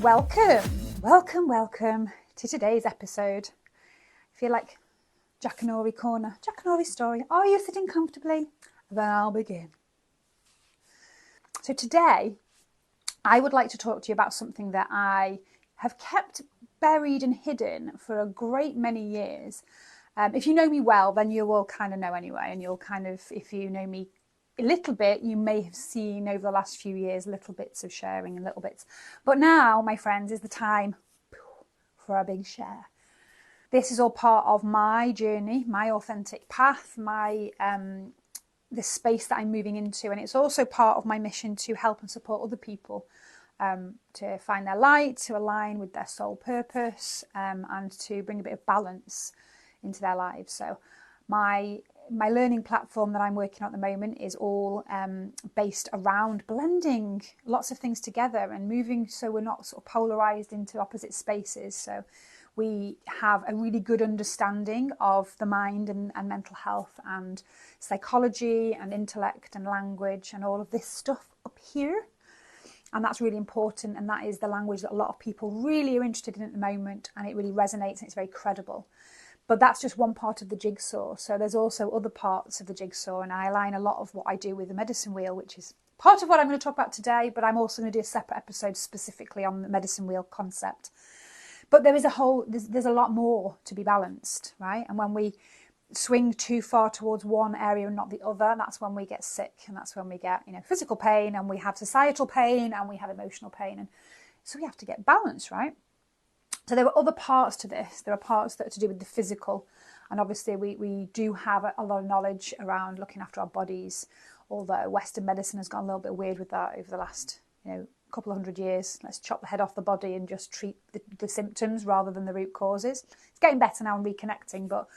Welcome to today's episode. I feel like Jackanory corner, Jackanory story. Are you sitting comfortably? Then I'll begin. So today, I would like to talk to you about something that I have kept buried and hidden for a great many years. If you know me well, then you will kind of know anyway, and you'll kind of, if you know me a little bit, you may have seen over the last few years little bits of sharing and little bits. But now, my friends, is the time for a big share. This is all part of my journey, my authentic path, the space that I'm moving into, and it's also part of my mission to help and support other people to find their light, to align with their soul purpose, and to bring a bit of balance into their lives. So my learning platform that I'm working on at the moment is all based around blending lots of things together and moving so we're not sort of polarized into opposite spaces. So we have a really good understanding of the mind and mental health and psychology and intellect and language and all of this stuff up here. And that's really important. And that is the language that a lot of people really are interested in at the moment. And it really resonates and it's very credible. But that's just one part of the jigsaw. So there's also other parts of the jigsaw. And I align a lot of what I do with the medicine wheel, which is part of what I'm going to talk about today. But I'm also going to do a separate episode specifically on the medicine wheel concept. But there's a lot more to be balanced, right? And when we swing too far towards one area and not the other, that's when we get sick, and that's when we get, physical pain, and we have societal pain, and we have emotional pain, and so we have to get balance, right? So there are other parts to this. There are parts that are to do with the physical, and obviously we do have a lot of knowledge around looking after our bodies, although Western medicine has gone a little bit weird with that over the last, couple of 100 years. Let's chop the head off the body and just treat the symptoms rather than the root causes. It's getting better now and reconnecting, but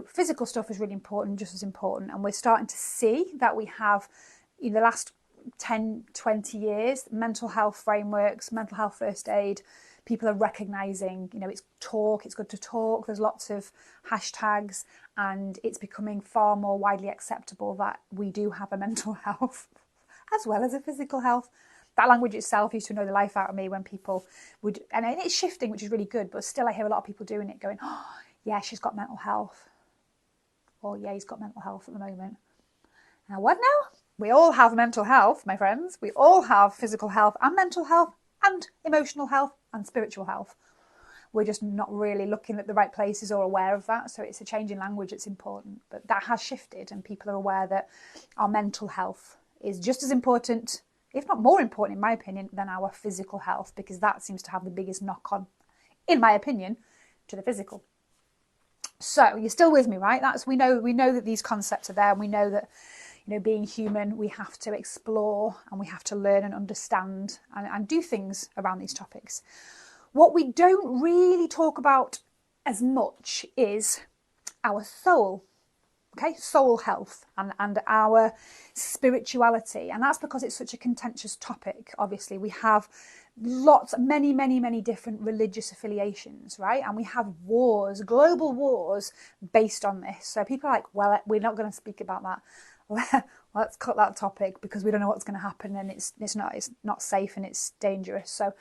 physical stuff is really important, just as important. And we're starting to see that we have, in the last 10, 20 years, mental health frameworks, mental health first aid, people are recognising, it's good to talk. There's lots of hashtags, and it's becoming far more widely acceptable that we do have a mental health as well as a physical health. That language itself used to annoy the life out of me when people would, and it's shifting, which is really good, but still I hear a lot of people doing it going, oh, yeah, she's got mental health. Or yeah, he's got mental health at the moment. Now what now? We all have mental health, my friends. We all have physical health and mental health and emotional health and spiritual health. We're just not really looking at the right places or aware of that. So it's a change in language that's important. But that has shifted, and people are aware that our mental health is just as important, if not more important, in my opinion, than our physical health, because that seems to have the biggest knock-on, in my opinion, to the physical. So you're still with me, right? We know that these concepts are there, and we know that, being human, we have to explore and we have to learn and understand and do things around these topics. What we don't really talk about as much is our soul. Okay, soul health and our spirituality. And that's because it's such a contentious topic. Obviously, we have many different religious affiliations, right? And we have wars, global wars based on this. So people are like, well, we're not going to speak about that. Let's cut that topic because we don't know what's going to happen, and it's not safe and it's dangerous. So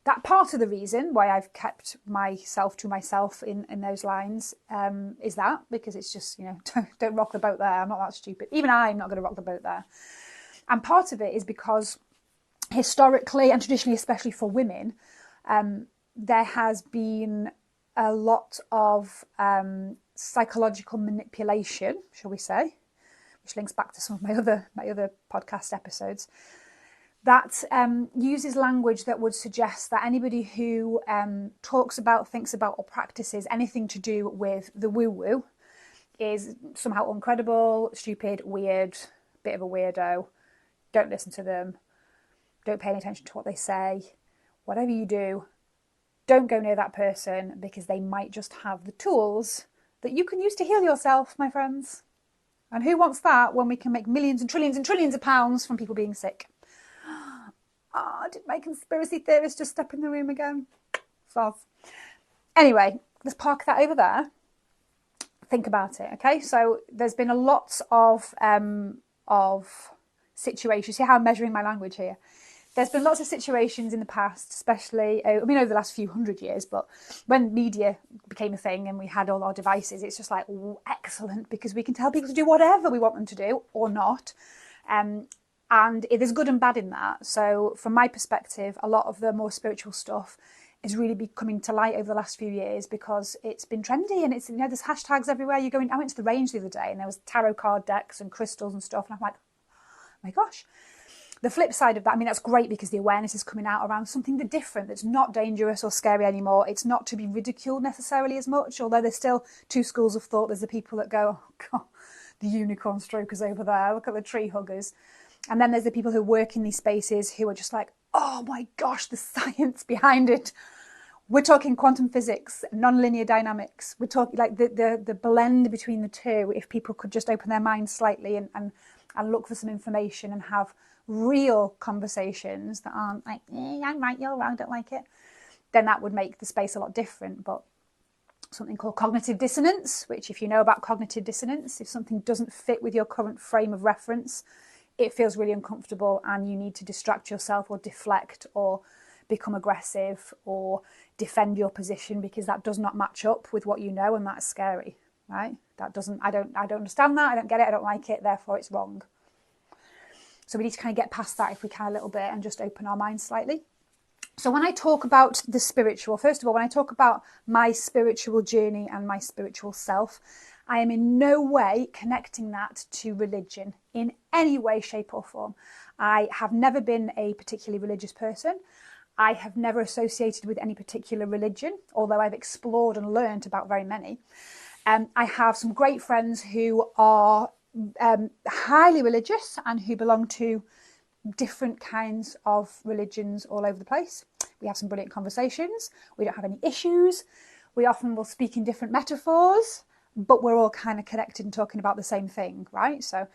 that part of the reason why I've kept myself to myself in those lines is that, because it's just, don't rock the boat there. I'm not that stupid. Even I'm not going to rock the boat there. And part of it is because historically and traditionally, especially for women, there has been a lot of psychological manipulation, shall we say, which links back to some of my other podcast episodes, that uses language that would suggest that anybody who talks about, thinks about, or practices anything to do with the woo-woo is somehow uncredible, stupid, weird, bit of a weirdo. Don't listen to them. Don't pay any attention to what they say. Whatever you do, don't go near that person, because they might just have the tools that you can use to heal yourself, my friends. And who wants that when we can make millions and trillions of pounds from people being sick? Did my conspiracy theorist just step in the room again? Anyway, let's park that over there. Think about it, okay? So there's been a lot of situations. See how I'm measuring my language here? There's been lots of situations in the past, especially, I mean, over the last few hundred years, but when media became a thing and we had all our devices, it's just like, excellent, because we can tell people to do whatever we want them to do or not. And there's good and bad in that. So from my perspective, a lot of the more spiritual stuff is really be coming to light over the last few years because it's been trendy and it's, you know, there's hashtags everywhere. I went to the range the other day and there was tarot card decks and crystals and stuff. And I'm like, oh my gosh. The flip side of that, I mean, that's great because the awareness is coming out around something different that's not dangerous or scary anymore. It's not to be ridiculed necessarily as much, although there's still two schools of thought. There's the people that go, oh God, the unicorn strokers over there, look at the tree huggers. And then there's the people who work in these spaces who are just like, oh my gosh, the science behind it. We're talking quantum physics, non-linear dynamics. We're talking like the blend between the two. If people could just open their minds slightly and look for some information and have real conversations that aren't like, I'm right, you're wrong, I don't like it, then that would make the space a lot different. But something called cognitive dissonance, which if you know about cognitive dissonance, if something doesn't fit with your current frame of reference, it feels really uncomfortable and you need to distract yourself or deflect or become aggressive or defend your position because that does not match up with what you know, and that's scary, right? I don't understand that, I don't get it, I don't like it, therefore it's wrong. So we need to kind of get past that if we can a little bit and just open our minds slightly. So when I talk about the spiritual, first of all, when I talk about my spiritual journey and my spiritual self, I am in no way connecting that to religion in any way, shape or form. I have never been a particularly religious person. I have never associated with any particular religion, although I've explored and learned about very many. I have some great friends who are highly religious and who belong to different kinds of religions all over the place. We have some brilliant conversations. We don't have any issues. We often will speak in different metaphors, but we're all kind of connected and talking about the same thing, right? So,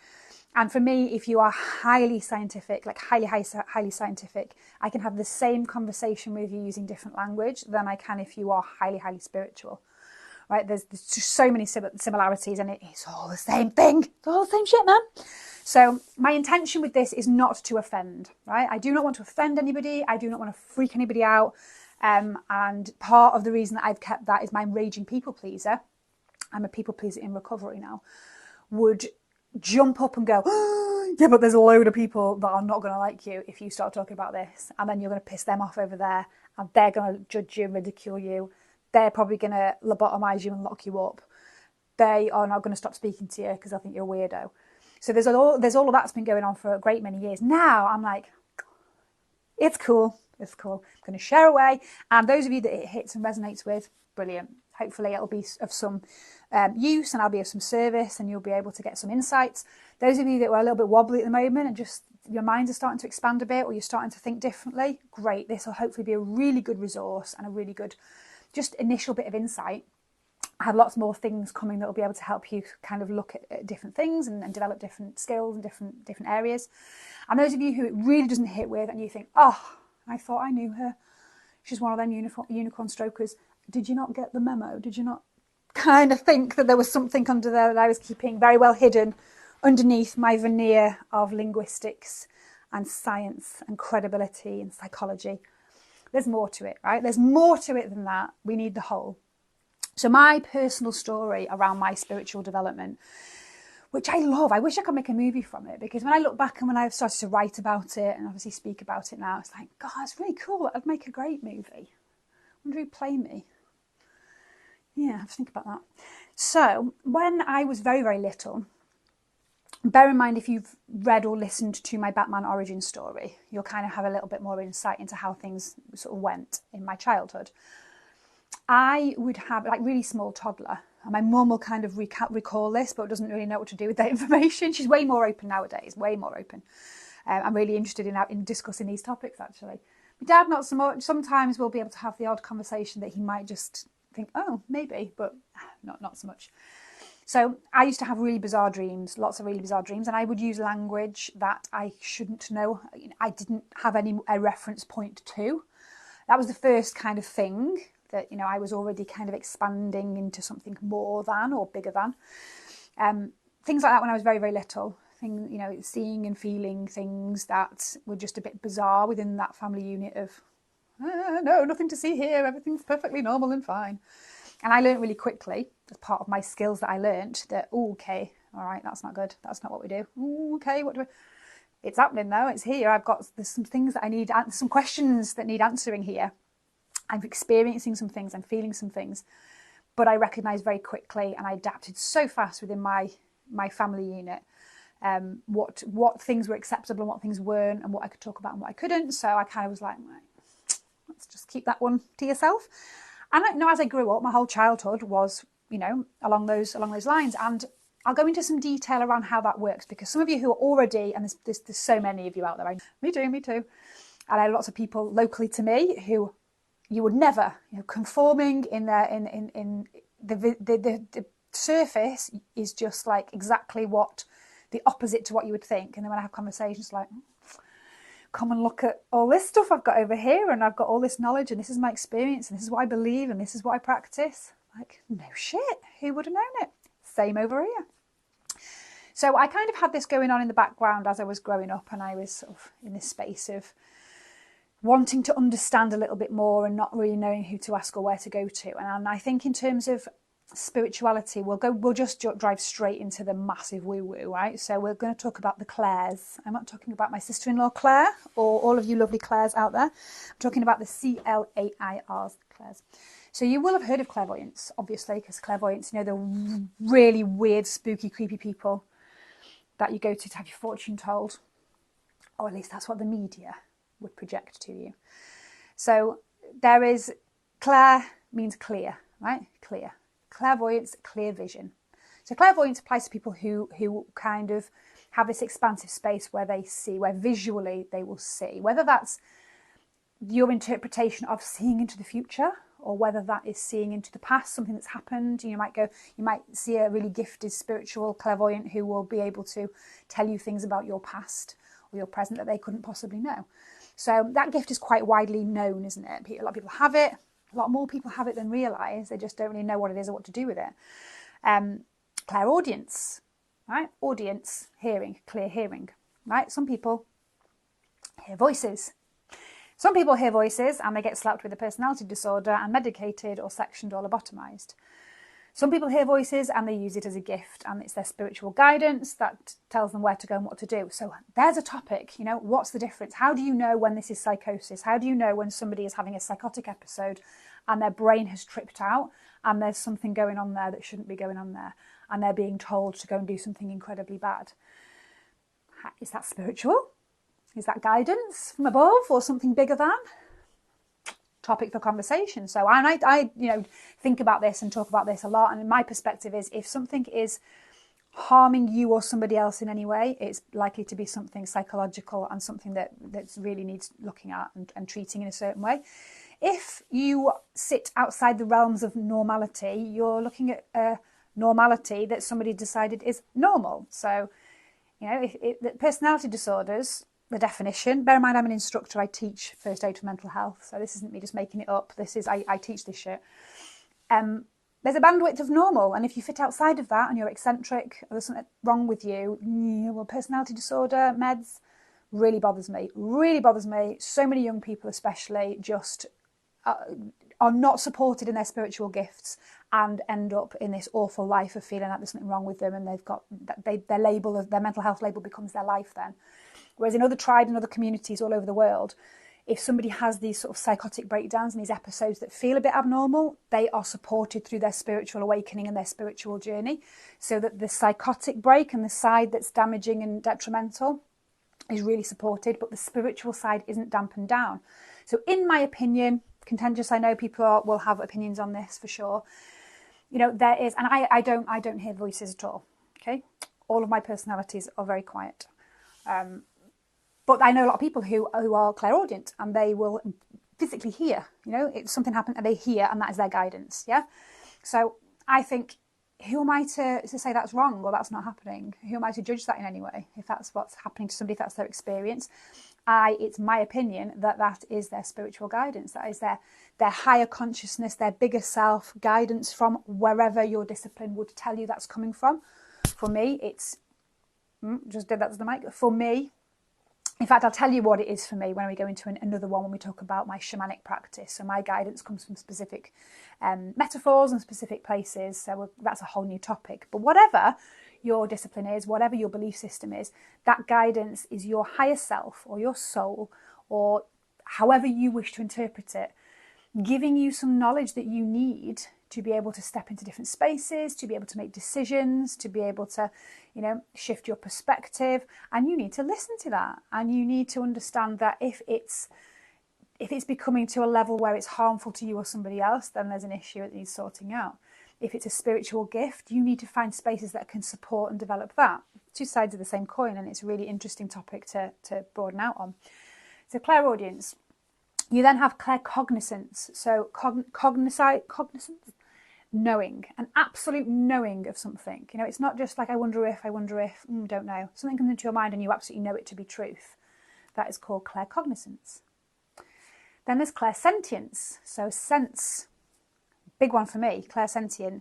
and for me, if you are highly scientific, like highly scientific, I can have the same conversation with you using different language than I can if you are highly spiritual. Right, there's just so many similarities and it's all the same thing. It's all the same shit, man. So my intention with this is not to offend, right? I do not want to offend anybody. I do not want to freak anybody out. And part of the reason that I've kept that is my raging people pleaser. I'm a people pleaser in recovery now. Would jump up and go, oh, yeah, but there's a load of people that are not going to like you if you start talking about this. And then you're going to piss them off over there and they're going to judge you and ridicule you. They're probably going to lobotomise you and lock you up. They are not going to stop speaking to you because I think you're a weirdo. So there's all of that's been going on for a great many years. Now I'm like, it's cool. It's cool. I'm going to share away. And those of you that it hits and resonates with, brilliant. Hopefully it'll be of some use and I'll be of some service and you'll be able to get some insights. Those of you that were a little bit wobbly at the moment and just your minds are starting to expand a bit or you're starting to think differently, great. This will hopefully be a really good resource and a really good just initial bit of insight. I have lots more things coming that will be able to help you kind of look at different things and develop different skills in different areas. And those of you who it really doesn't hit with and you think, oh, I thought I knew her. She's one of them unicorn strokers. Did you not get the memo? Did you not kind of think that there was something under there that I was keeping very well hidden underneath my veneer of linguistics and science and credibility and psychology? There's more to it, right? There's more to it than that. We need the whole. So my personal story around my spiritual development, which I love, I wish I could make a movie from it, because when I look back and when I've started to write about it and obviously speak about it now, it's like, God, it's really cool. I'd make a great movie. I wonder who'd play me. Yeah, I have to think about that. So when I was very, very little, bear in mind, if you've read or listened to my Batman origin story, you'll kind of have a little bit more insight into how things sort of went in my childhood. I would have like really small toddler, and my mum will kind of recall this, but doesn't really know what to do with that information. She's way more open nowadays, way more open. I'm really interested in discussing these topics, actually. My dad, not so much. Sometimes we'll be able to have the odd conversation that he might just think, oh, maybe, but not so much. So I used to have really bizarre dreams, lots of really bizarre dreams, and I would use language that I shouldn't know. I didn't have a reference point to. That was the first kind of thing that, I was already kind of expanding into something more than or bigger than. Things like that when I was very, very little. thing, you know, seeing and feeling things that were just a bit bizarre within that family unit of, no, nothing to see here, everything's perfectly normal and fine. And I learned really quickly, as part of my skills that I learned, that, oh, okay, all right, that's not good, that's not what we do. Ooh, okay, what do we... It's happening though, it's here. There's some things that I need, some questions that need answering here. I'm experiencing some things, I'm feeling some things. But I recognised very quickly, and I adapted so fast within my family unit, what things were acceptable and what things weren't, and what I could talk about and what I couldn't. So I kind of was like, right, let's just keep that one to yourself. And I know as I grew up, my whole childhood was, you know, along those lines. And I'll go into some detail around how that works, because some of you who are already, and there's so many of you out there, me too. And I have lots of people locally to me who you would never, you know, conforming in the surface is just like exactly what the opposite to what you would think. And then when I have conversations like, come and look at all this stuff I've got over here, and I've got all this knowledge, and this is my experience, and this is what I believe, and this is what I practice. Like, no shit, who would have known it? Same over here. So I kind of had this going on in the background as I was growing up, and I was sort of in this space of wanting to understand a little bit more and not really knowing who to ask or where to go to. And I think in terms of spirituality, we'll just drive straight into the massive woo-woo, right? So we're going to talk about the Claires. I'm not talking about my sister-in-law Claire or all of you lovely Claires out there. I'm talking about the Clairs, Claires. So you will have heard of clairvoyance, obviously, because clairvoyance, you know, the really weird, spooky, creepy people that you go to have your fortune told, or at least that's what the media would project to you. So there is, clair means clear, right? Clear. Clairvoyance, clear vision. So clairvoyance applies to people who kind of have this expansive space where they see, where visually they will see, whether that's your interpretation of seeing into the future, or whether that is seeing into the past, something that's happened. You might see a really gifted spiritual clairvoyant who will be able to tell you things about your past or your present that they couldn't possibly know. So that gift is quite widely known, isn't it? A lot of people have it. A lot more people have it than realise. They just don't really know what it is or what to do with it. Clairaudience, right? Audience, hearing, clear hearing, right? Some people hear voices. Some people hear voices and they get slapped with a personality disorder and medicated or sectioned or lobotomised. Some people hear voices and they use it as a gift, and it's their spiritual guidance that tells them where to go and what to do. So there's a topic, you know, what's the difference? How do you know when this is psychosis? How do you know when somebody is having a psychotic episode and their brain has tripped out and there's something going on there that shouldn't be going on there, and they're being told to go and do something incredibly bad? Is that spiritual? Is that guidance from above or something bigger than? Topic for conversation. So I you know, think about this and talk about this a lot, and my perspective is, if something is harming you or somebody else in any way, it's likely to be something psychological and something that really needs looking at and treating in a certain way. If you sit outside the realms of normality, you're looking at a normality that somebody decided is normal. So, you know, the personality disorders, the definition, bear in mind I'm an instructor, I teach first aid for mental health, so this isn't me just making it up, this is, I teach this shit. There's a bandwidth of normal, and if you fit outside of that and you're eccentric, or there's something wrong with you, well, personality disorder, meds, really bothers me. So many young people especially just are not supported in their spiritual gifts and end up in this awful life of feeling like there's something wrong with them, and they've got, their label, their mental health label becomes their life then. Whereas in other tribes and other communities all over the world, if somebody has these sort of psychotic breakdowns and these episodes that feel a bit abnormal, they are supported through their spiritual awakening and their spiritual journey, so that the psychotic break and the side that's damaging and detrimental is really supported, but the spiritual side isn't dampened down. So in my opinion, contentious, I know people will have opinions on this for sure, you know, there is, and I don't hear voices at all, okay? All of my personalities are very quiet. But I know a lot of people who are clairaudient, and they will physically hear, you know, it's something happened and they hear, and that is their guidance, yeah? So I think, who am I to say that's wrong or that's not happening? Who am I to judge that in any way? If that's what's happening to somebody, if that's their experience, it's my opinion that is their spiritual guidance. That is their higher consciousness, their bigger self guidance from wherever your discipline would tell you that's coming from. For me, it's Just did that to the mic. For me, in fact, I'll tell you what it is for me when we go into another one when we talk about my shamanic practice. So my guidance comes from specific metaphors and specific places. So that's a whole new topic. But whatever your discipline is, whatever your belief system is, that guidance is your higher self or your soul, or however you wish to interpret it, giving you some knowledge that you need to be able to step into different spaces, to be able to make decisions, to be able to, shift your perspective. And you need to listen to that. And you need to understand that if it's becoming to a level where it's harmful to you or somebody else, then there's an issue that needs sorting out. If it's a spiritual gift, you need to find spaces that can support and develop that. Two sides of the same coin, and it's a really interesting topic to broaden out on. So clairaudience. You then have claircognizance. So cognizance, knowing, an absolute knowing of something. It's not just like I wonder if, don't know. Something comes into your mind and you absolutely know it to be truth. That is called claircognizance. Then there's clairsentience. So sense, big one for me, clairsentient.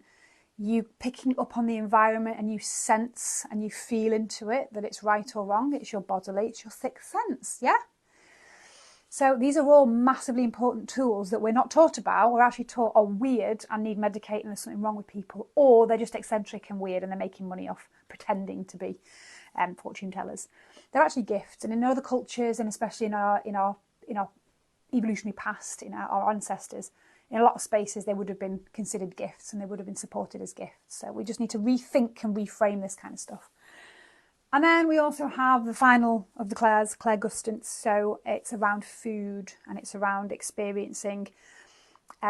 You picking up on the environment and you sense and you feel into it that it's right or wrong. It's your bodily, it's your sixth sense, yeah? So these are all massively important tools that we're not taught about. We're actually taught are weird and need medicating, there's something wrong with people, or they're just eccentric and weird and they're making money off pretending to be fortune tellers. They're actually gifts, and in other cultures, and especially in our evolutionary past, in our ancestors, in a lot of spaces they would have been considered gifts and they would have been supported as gifts. So we just need to rethink and reframe this kind of stuff. And then we also have the final of the clairs, clairgustance. So it's around food and it's around experiencing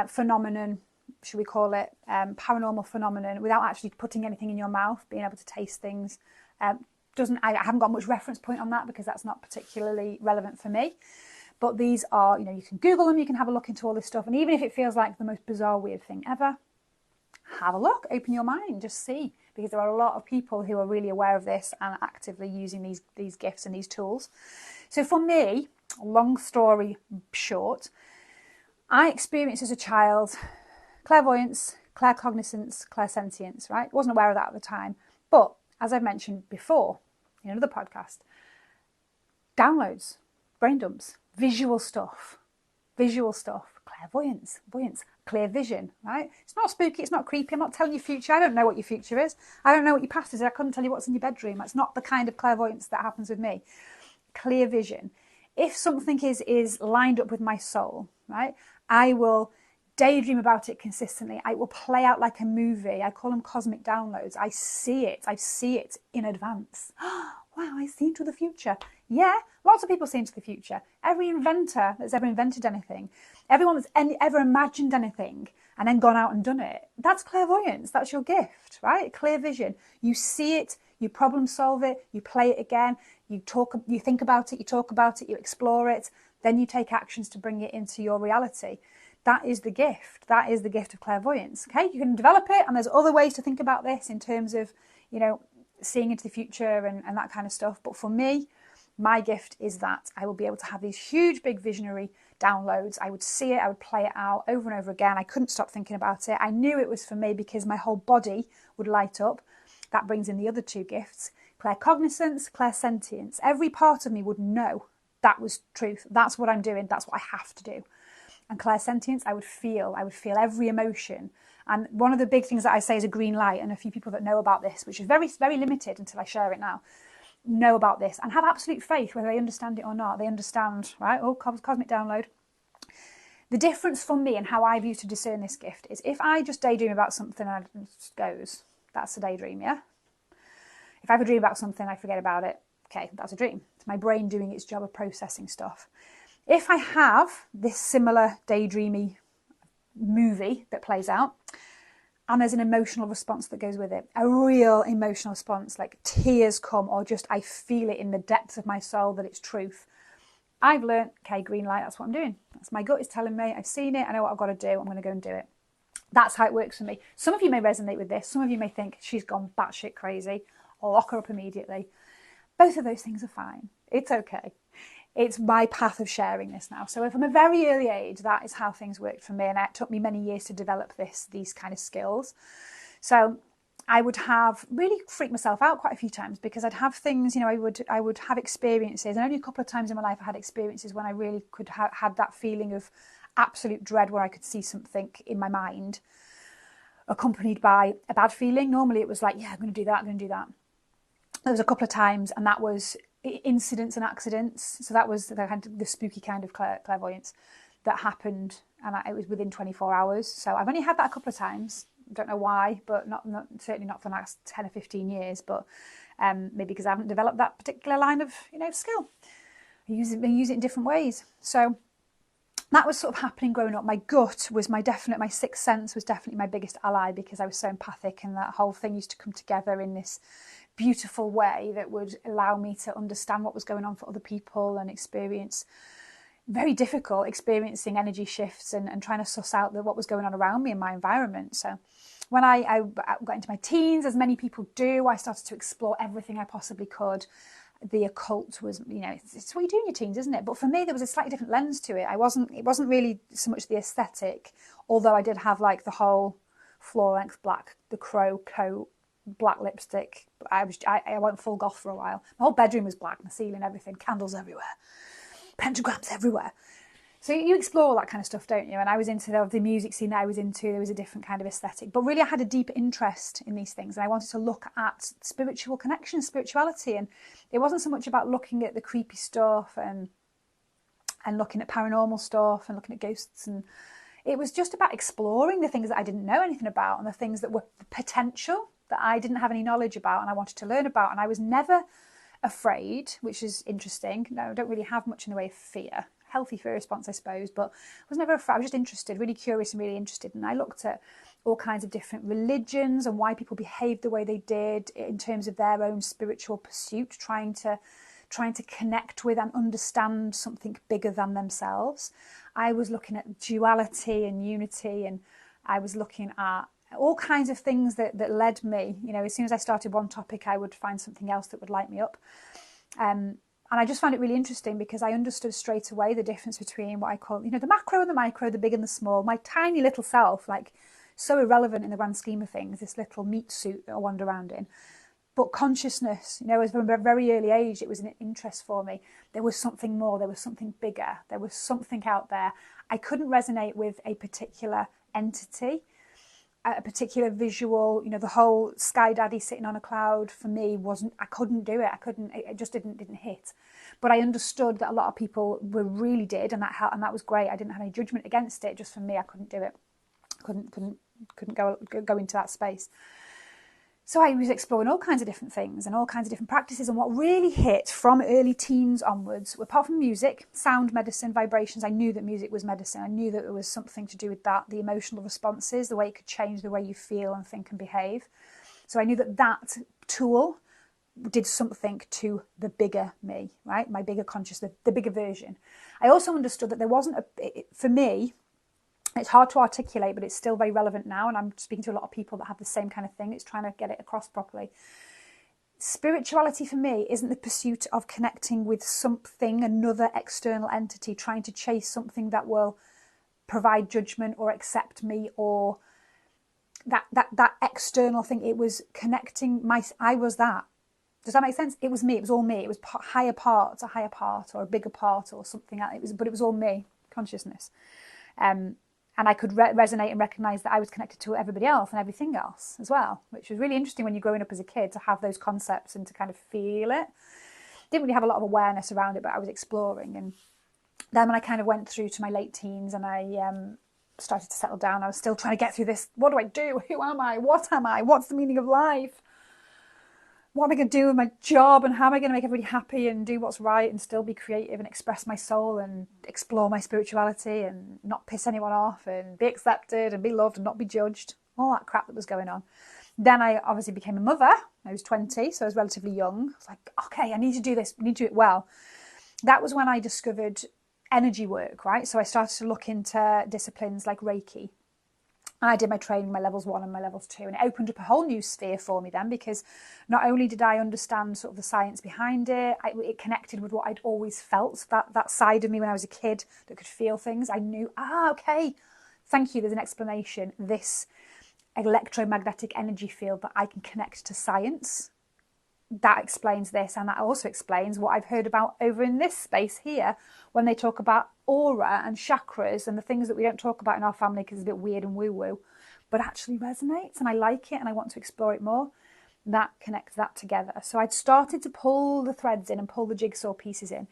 phenomenon, should we call it, paranormal phenomenon, without actually putting anything in your mouth, being able to taste things. I haven't got much reference point on that because that's not particularly relevant for me. But these are, you can Google them, you can have a look into all this stuff. And even if it feels like the most bizarre, weird thing ever, have a look, open your mind, just see. Because there are a lot of people who are really aware of this and actively using these gifts and these tools. So for me, long story short, I experienced as a child clairvoyance, claircognizance, clairsentience, right? Wasn't aware of that at the time. But as I've mentioned before in another podcast, downloads, brain dumps, visual stuff, clairvoyance, clear vision, right? It's not spooky, it's not creepy, I'm not telling you future, I don't know what your future is, I don't know what your past is, I couldn't tell you what's in your bedroom. That's not the kind of clairvoyance that happens with me. Clear vision. If something is lined up with my soul, right, I will daydream about it consistently. I will play out like a movie. I call them cosmic downloads. I see it in advance. Wow, I see into the future. Yeah, lots of people see into the future. Every inventor that's ever invented anything, everyone that's ever imagined anything and then gone out and done it, that's clairvoyance. That's your gift, right? Clear vision. You see it, you problem solve it, you play it again, you think about it, you talk about it, you explore it, then you take actions to bring it into your reality. That is the gift. That is the gift of clairvoyance. Okay, you can develop it, and there's other ways to think about this in terms of, seeing into the future and that kind of stuff. But for me, my gift is that I will be able to have these huge, big visionary downloads. I would see it, I would play it out over and over again. I couldn't stop thinking about it. I knew it was for me because my whole body would light up. That brings in the other two gifts, claircognizance, clairsentience. Every part of me would know that was truth. That's what I'm doing. That's what I have to do. And clairsentience, I would feel every emotion. And one of the big things that I say is a green light, and a few people that know about this, which is very, very limited until I share it now, know about this and have absolute faith, whether they understand it or not. They understand, right? Oh, cosmic download. The difference for me and how I've used to discern this gift is if I just daydream about something and it just goes, that's a daydream, yeah? If I have a dream about something, I forget about it, okay, that's a dream. It's my brain doing its job of processing stuff. If I have this similar daydreamy movie that plays out, and there's an emotional response that goes with it, a real emotional response, like tears come, or just I feel it in the depths of my soul that it's truth, I've learned, okay, green light, that's what I'm doing. That's my gut is telling me, I've seen it, I know what I've got to do, I'm going to go and do it. That's how it works for me. Some of you may resonate with this, some of you may think she's gone batshit crazy, or lock her up immediately. Both of those things are fine. It's okay. It's my path of sharing this now. So from a very early age, that is how things worked for me. And it took me many years to develop these kind of skills. So I would have really freaked myself out quite a few times, because I'd have things, you know, I would have experiences, and only a couple of times in my life I had experiences when I really could had that feeling of absolute dread, where I could see something in my mind accompanied by a bad feeling. Normally it was like, yeah, I'm going to do that, I'm going to do that. There was a couple of times, and that was incidents and accidents. So that was the spooky kind of clairvoyance that happened, and it was within 24 hours. So I've only had that a couple of times. Don't know why, but not certainly not for the last 10 or 15 years. But maybe because I haven't developed that particular line of, you know, skill. I use it in different ways. So that was sort of happening growing up. My gut was my sixth sense was definitely my biggest ally, because I was so empathic, and that whole thing used to come together in this beautiful way that would allow me to understand what was going on for other people, and experience very difficult experiencing energy shifts, and trying to suss out what was going on around me in my environment. So when I got into my teens, as many people do, I started to explore everything I possibly could. The occult was, you know, it's what you do in your teens, isn't it? But for me, there was a slightly different lens to it. It wasn't really so much the aesthetic, although I did have like the whole floor-length black, the crow coat, black lipstick. I went full goth for a while. My whole bedroom was black, the ceiling, everything, candles everywhere, pentagrams everywhere. So you explore all that kind of stuff, don't you? And I was into the music scene that I was into. There was a different kind of aesthetic. But really I had a deep interest in these things, and I wanted to look at spiritual connection, spirituality. And it wasn't so much about looking at the creepy stuff and looking at paranormal stuff and looking at ghosts. And it was just about exploring the things that I didn't know anything about, and the things that were potential that I didn't have any knowledge about and I wanted to learn about. And I was never afraid, which is interesting. No, I don't really have much in the way of fear. Healthy fear response, I suppose, but I was never afraid. I was just interested, really curious and really interested. And I looked at all kinds of different religions and why people behaved the way they did in terms of their own spiritual pursuit, trying to connect with and understand something bigger than themselves. I was looking at duality and unity, and I was looking at all kinds of things that led me. You know, as soon as I started one topic, I would find something else that would light me up. And I just found it really interesting, because I understood straight away the difference between what I call, you know, the macro and the micro, the big and the small. My tiny little self, like so irrelevant in the grand scheme of things, this little meat suit that I wander around in. But consciousness, you know, as from a very early age, it was an interest for me. There was something more, there was something bigger, there was something out there. I couldn't resonate with a particular entity, a particular visual. You know, the whole sky daddy sitting on a cloud for me wasn't, I couldn't do it. It just didn't hit. But I understood that a lot of people really did, and that was great. I didn't have any judgment against it. Just for me, I couldn't do it. Couldn't go into that space. So I was exploring all kinds of different things and all kinds of different practices. And what really hit from early teens onwards, apart from music, sound medicine, vibrations, I knew that music was medicine. I knew that there was something to do with that, the emotional responses, the way it could change the way you feel and think and behave. So I knew that tool did something to the bigger me, right? My bigger consciousness, the bigger version. I also understood that there wasn't for me, it's hard to articulate, but it's still very relevant now. And I'm speaking to a lot of people that have the same kind of thing. It's trying to get it across properly. Spirituality for me isn't the pursuit of connecting with something, another external entity, trying to chase something that will provide judgment or accept me, or that external thing. It was connecting I was that. Does that make sense? It was me. It was all me. It was a higher part or a bigger part or something. But it was all me, consciousness. And I could resonate and recognise that I was connected to everybody else and everything else as well, which was really interesting when you're growing up as a kid to have those concepts and to kind of feel it. Didn't really have a lot of awareness around it, but I was exploring. And then when I kind of went through to my late teens and I started to settle down, I was still trying to get through this. What do I do? Who am I? What am I? What's the meaning of life? What am I going to do with my job, and how am I going to make everybody happy and do what's right and still be creative and express my soul and explore my spirituality and not piss anyone off and be accepted and be loved and not be judged, all that crap that was going on. Then I obviously became a mother. I was 20, so I was relatively young. I was like, okay, I need to do this, I need to do it well. That was when I discovered energy work, right? So I started to look into disciplines like Reiki. And I did my training, my levels 1 and my levels 2, and it opened up a whole new sphere for me then, because not only did I understand sort of the science behind it, it connected with what I'd always felt, that side of me when I was a kid that could feel things. I knew, okay, thank you, there's an explanation. This electromagnetic energy field that I can connect to science. That explains this, and that also explains what I've heard about over in this space here when they talk about aura and chakras and the things that we don't talk about in our family because it's a bit weird and woo-woo, but actually resonates, and I like it and I want to explore it more. That connects that together. So I'd started to pull the threads in and pull the jigsaw pieces in.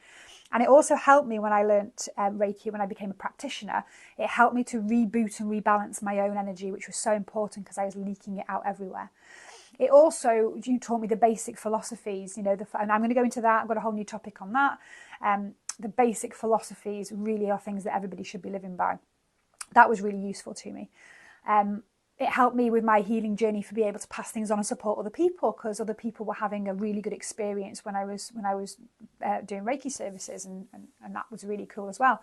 And it also helped me when I learnt Reiki, when I became a practitioner. It helped me to reboot and rebalance my own energy, which was so important because I was leaking it out everywhere. It also, you taught me the basic philosophies, and I'm going to go into that. I've got a whole new topic on that. The basic philosophies really are things that everybody should be living by. That was really useful to me. It helped me with my healing journey for being able to pass things on and support other people, because other people were having a really good experience when I was doing Reiki services, and that was really cool as well.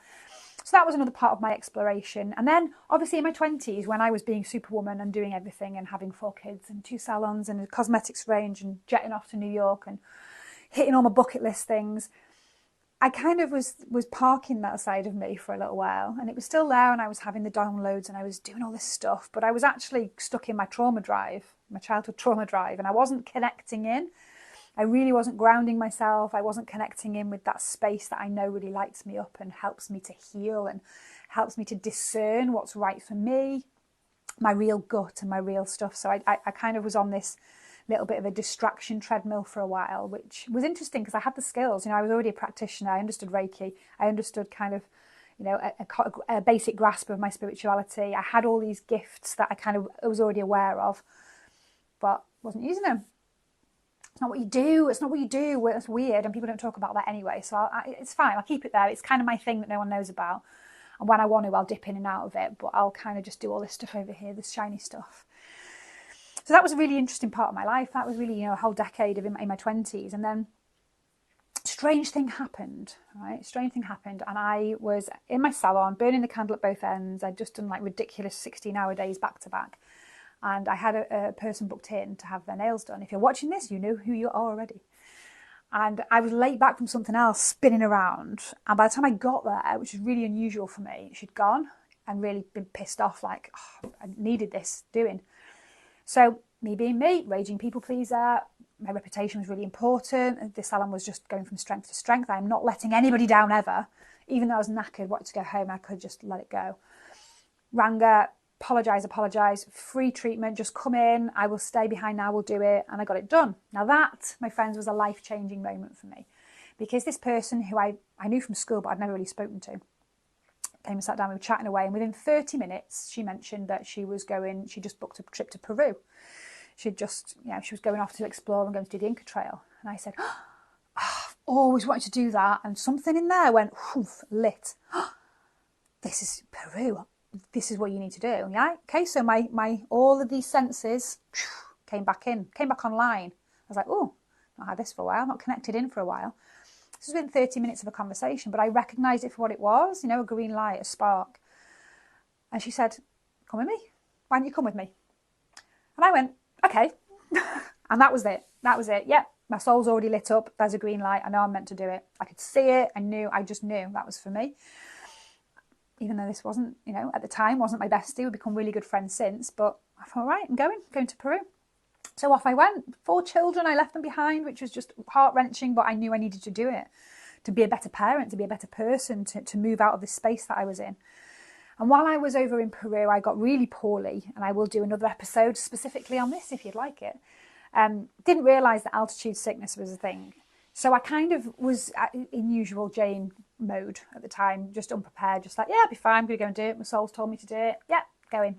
So that was another part of my exploration. And then obviously in my 20s, when I was being superwoman and doing everything and having 4 kids and 2 salons and a cosmetics range and jetting off to New York and hitting all my bucket list things, I kind of was parking that side of me for a little while, and it was still there, and I was having the downloads and I was doing all this stuff, but I was actually stuck in my trauma drive, my childhood trauma drive, and I wasn't connecting in. I really wasn't grounding myself. I wasn't connecting in with that space that I know really lights me up and helps me to heal and helps me to discern what's right for me, my real gut and my real stuff. So I kind of was on this little bit of a distraction treadmill for a while, which was interesting because I had the skills. I was already a practitioner. I understood Reiki. I understood kind of, a basic grasp of my spirituality. I had all these gifts that I was already aware of, but wasn't using them. It's not what you do. It's not what you do. It's weird, and people don't talk about that anyway. So it's fine. I'll keep it there. It's kind of my thing that no one knows about. And when I want to, I'll dip in and out of it. But I'll kind of just do all this stuff over here, this shiny stuff. So that was a really interesting part of my life. That was really, a whole decade in my 20s. And then strange thing happened, right? Strange thing happened. And I was in my salon, burning the candle at both ends. I'd just done like ridiculous 16-hour days back to back. And I had a person booked in to have their nails done. If you're watching this, you know who you are already. And I was late back from something else, spinning around. And by the time I got there, which is really unusual for me, she'd gone and really been pissed off, like, I needed this doing. So me being me, raging people pleaser, my reputation was really important. This salon was just going from strength to strength. I'm not letting anybody down ever. Even though I was knackered, wanted to go home, I could just let it go. Rang her, apologise, free treatment, just come in, I will stay behind now, we'll do it. And I got it done. Now that, my friends, was a life-changing moment for me, because this person who I knew from school but I'd never really spoken to, came and sat down, we were chatting away, and within 30 minutes she mentioned that she just booked a trip to Peru. She was going off to explore and going to do the Inca Trail. And I said, I've always wanted to do that. And something in there went, lit. This is Peru. This is what you need to do. Yeah. Okay. So my all of these senses came back online. I was like, oh, not had this for a while, not connected in for a while. This has been 30 minutes of a conversation, but I recognised it for what it was, a green light, a spark. And she said, come with me. Why don't you come with me? And I went, okay. And that was it. Yep. My soul's already lit up. There's a green light. I know I'm meant to do it. I could see it. I just knew that was for me. Even though this wasn't, at the time, wasn't my bestie. We've become really good friends since. But I thought, all right, I'm going to Peru. So off I went. 4 children, I left them behind, which was just heart-wrenching, but I knew I needed to do it to be a better parent, to be a better person, to move out of this space that I was in. And while I was over in Peru, I got really poorly, and I will do another episode specifically on this if you'd like it. Didn't realise that altitude sickness was a thing. So I kind of was in usual Jane mode at the time, just unprepared, just like, yeah, I'll be fine, I'm going to go and do it. My soul's told me to do it. Yeah, going.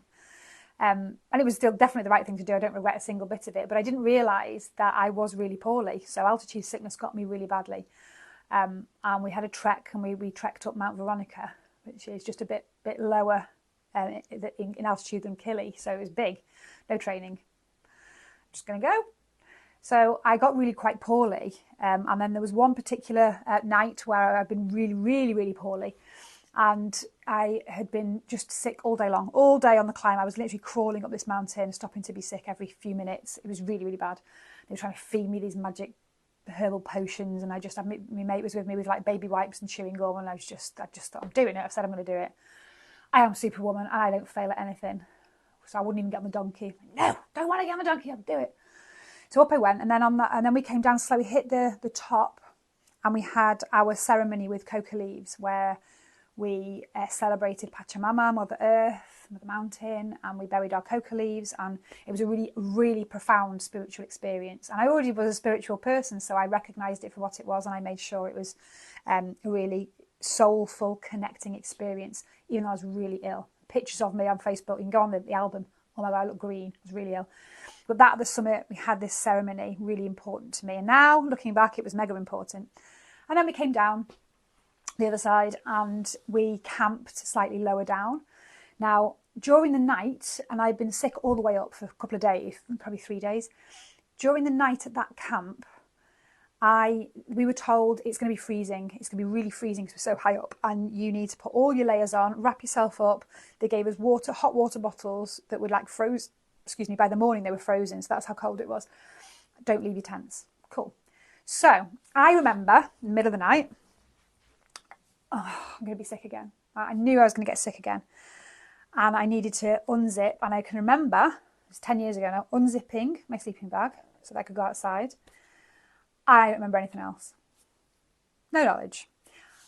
And it was still definitely the right thing to do. I don't regret a single bit of it, but I didn't realise that I was really poorly. So altitude sickness got me really badly. And we had a trek, and we trekked up Mount Veronica, which is just a bit lower in altitude than Kili. So it was big, no training. Just going to go. So I got really quite poorly. And then there was one particular night where I'd been really, really, really poorly. And I had been just sick all day long, all day on the climb. I was literally crawling up this mountain, stopping to be sick every few minutes. It was really, really bad. They were trying to feed me these magic herbal potions. And I just had, my mate was with me with like baby wipes and chewing gum. And I just thought, I'm doing it. I've said I'm going to do it. I am Superwoman and I don't fail at anything. So I wouldn't even get on the donkey. No, don't want to get on the donkey, I'll do it. So up I went, and then we came down slowly, hit the top, and we had our ceremony with coca leaves where we celebrated Pachamama, Mother Earth, Mother Mountain, and we buried our coca leaves, and it was a really, really profound spiritual experience. And I already was a spiritual person, so I recognised it for what it was, and I made sure it was a really soulful, connecting experience, even though I was really ill. Pictures of me on Facebook, you can go on the album. Oh my God, I look green. I was really ill. But that at the summit, we had this ceremony, really important to me. And now, looking back, it was mega important. And then we came down the other side and we camped slightly lower down. Now, during the night, and I'd been sick all the way up for a couple of days, probably 3 days. During the night at that camp, we were told it's going to be freezing. It's going to be really freezing because we're so high up, and you need to put all your layers on, wrap yourself up. They gave us hot water bottles that would like froze. Excuse me. By the morning they were frozen, so that's how cold it was. Don't leave your tents. Cool. So I remember in the middle of the night, I'm going to be sick again. I knew I was going to get sick again, and I needed to unzip. And I can remember, it was 10 years ago now, unzipping my sleeping bag so that I could go outside. I don't remember anything else. No knowledge.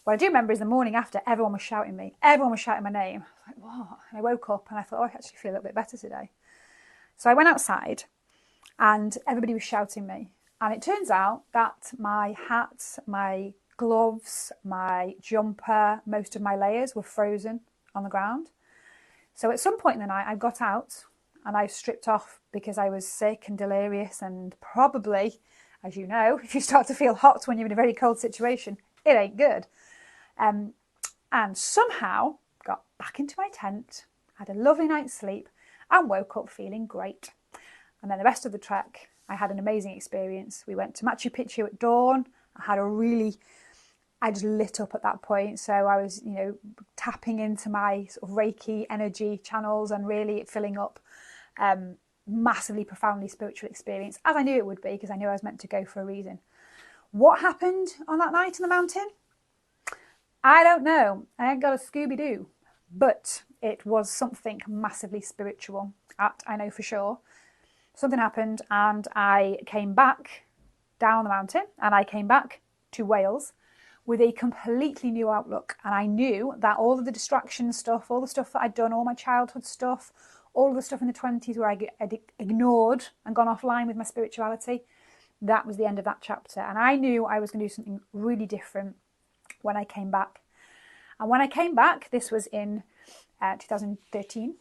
What I do remember is the morning after, everyone was shouting me. Everyone was shouting my name. I was like, what? And I woke up and I thought, I actually feel a little bit better today. So I went outside and everybody was shouting me. And it turns out that my hat, my gloves, my jumper, most of my layers were frozen on the ground. So at some point in the night, I got out and I stripped off because I was sick and delirious, and probably, as you know, if you start to feel hot when you're in a very cold situation, it ain't good. And somehow got back into my tent, had a lovely night's sleep, and woke up feeling great. And then the rest of the trek, I had an amazing experience. We went to Machu Picchu at dawn. I just lit up at that point. So I was, tapping into my sort of Reiki energy channels and really filling up. Massively, profoundly spiritual experience, as I knew it would be, because I knew I was meant to go for a reason. What happened on that night in the mountain? I don't know. I ain't got a Scooby-Doo. But it was something massively spiritual. That I know for sure. Something happened and I came back down the mountain, and I came back to Wales with a completely new outlook. And I knew that all of the distraction stuff, all the stuff that I'd done, all my childhood stuff, all of the stuff in the 20s where I'd ignored and gone offline with my spirituality, that was the end of that chapter. And I knew I was going to do something really different when I came back. And when I came back, this was in 2013,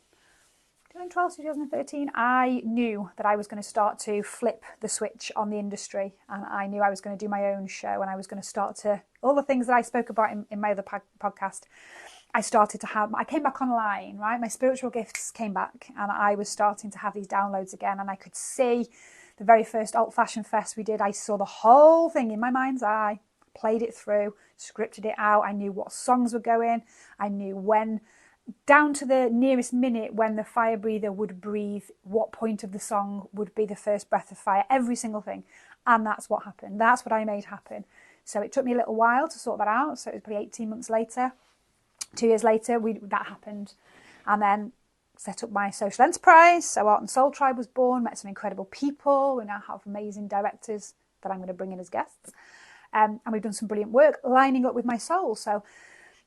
2012, 2013, I knew that I was going to start to flip the switch on the industry. And I knew I was going to do my own show, and I was going to start to, all the things that I spoke about in my other podcast, I came back online, right? My spiritual gifts came back, and I was starting to have these downloads again. And I could see the very first Alt Fashion Fest we did. I saw the whole thing in my mind's eye, played it through, scripted it out. I knew what songs were going. I knew when, down to the nearest minute, when the fire breather would breathe, what point of the song would be the first breath of fire, every single thing. And that's what happened. That's what I made happen. So it took me a little while to sort that out. So it was probably 18 months later. 2 years later, that happened. And then set up my social enterprise. So Art and Soul Tribe was born, met some incredible people. We now have amazing directors that I'm going to bring in as guests. And we've done some brilliant work lining up with my soul. So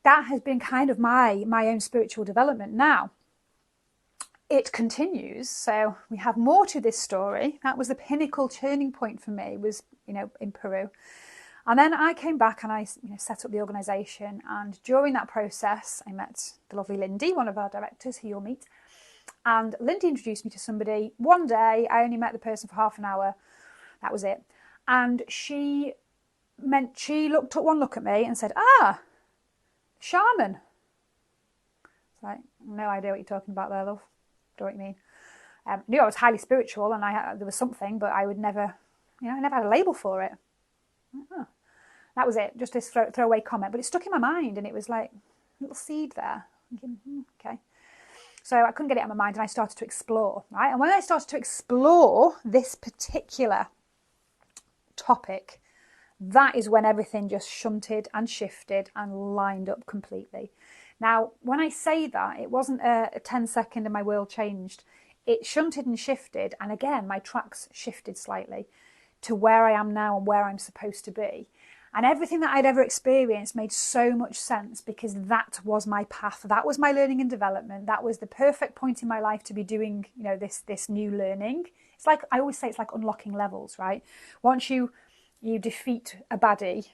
that has been kind of my own spiritual development. Now, it continues. So we have more to this story. That was the pinnacle turning point for me, was, in Peru. And then I came back and I set up the organisation. And during that process, I met the lovely Lindy, one of our directors, who you'll meet. And Lindy introduced me to somebody. One day, I only met the person for half an hour. That was it. And she took one look at me and said, shaman. It's like, no idea what you're talking about there, love. Don't know what you mean. I knew I was highly spiritual and there was something, but I would never, I never had a label for it. That was it, just this throwaway comment. But it stuck in my mind, and it was like a little seed there. Thinking, okay. So I couldn't get it out of my mind, and I started to explore, right? And when I started to explore this particular topic, that is when everything just shunted and shifted and lined up completely. Now, when I say that, it wasn't a 10-second and my world changed. It shunted and shifted, and again, my tracks shifted slightly to where I am now and where I'm supposed to be. And everything that I'd ever experienced made so much sense, because that was my path. That was my learning and development. That was the perfect point in my life to be doing, this new learning. It's like, I always say, it's like unlocking levels, right? Once you defeat a baddie,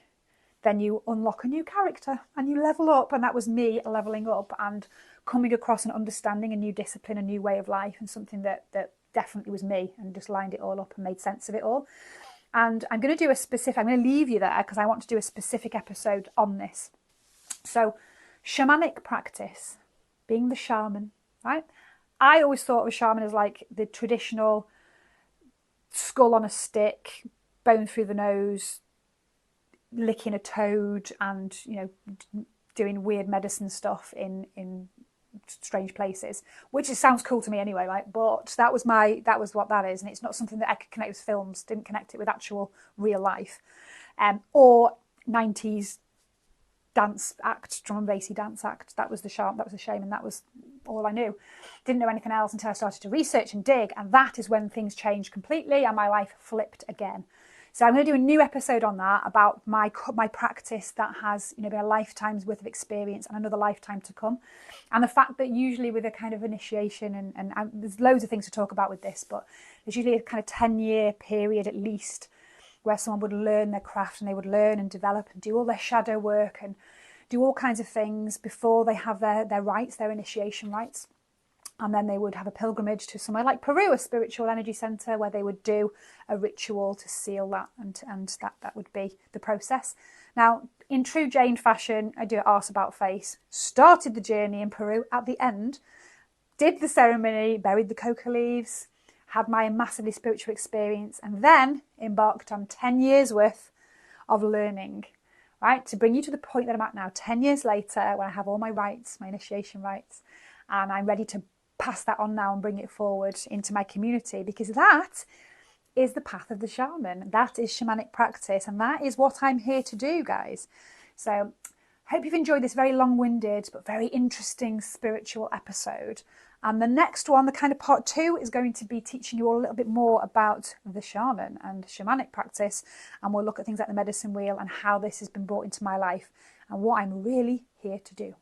then you unlock a new character and you level up. And that was me leveling up and coming across and understanding a new discipline, a new way of life, and something that definitely was me, and just lined it all up and made sense of it all. And I'm going to leave you there because I want to do a specific episode on this. So, shamanic practice, being the shaman, right? I always thought of a shaman as like the traditional skull on a stick, bone through the nose, licking a toad, and doing weird medicine stuff in strange places, which sounds cool to me anyway, right? But that was what that is, and it's not something that I could connect with films. Didn't connect it with actual real life, or 90s dance act, drum and bassy dance act. That was the shaman. That was all I knew. Didn't know anything else until I started to research and dig, and that is when things changed completely and my life flipped again. So I'm going to do a new episode on that, about my practice that has been a lifetime's worth of experience and another lifetime to come. And the fact that usually with a kind of initiation, and there's loads of things to talk about with this, but there's usually a kind of 10-year period at least where someone would learn their craft, and they would learn and develop and do all their shadow work and do all kinds of things before they have their rites, their initiation rites. And then they would have a pilgrimage to somewhere like Peru, a spiritual energy centre, where they would do a ritual to seal that, and that would be the process. Now, in true Jane fashion, I do it arse about face. Started the journey in Peru at the end, did the ceremony, buried the coca leaves, had my massively spiritual experience, and then embarked on 10 years worth of learning, right? To bring you to the point that I'm at now, 10 years later, when I have all my rites, my initiation rites, and I'm ready to pass that on now and bring it forward into my community, because that is the path of the shaman. That is shamanic practice, and that is what I'm here to do, guys. So hope you've enjoyed this very long-winded but very interesting spiritual episode. And the next one, the kind of part 2, is going to be teaching you all a little bit more about the shaman and shamanic practice, and we'll look at things like the medicine wheel and how this has been brought into my life and what I'm really here to do.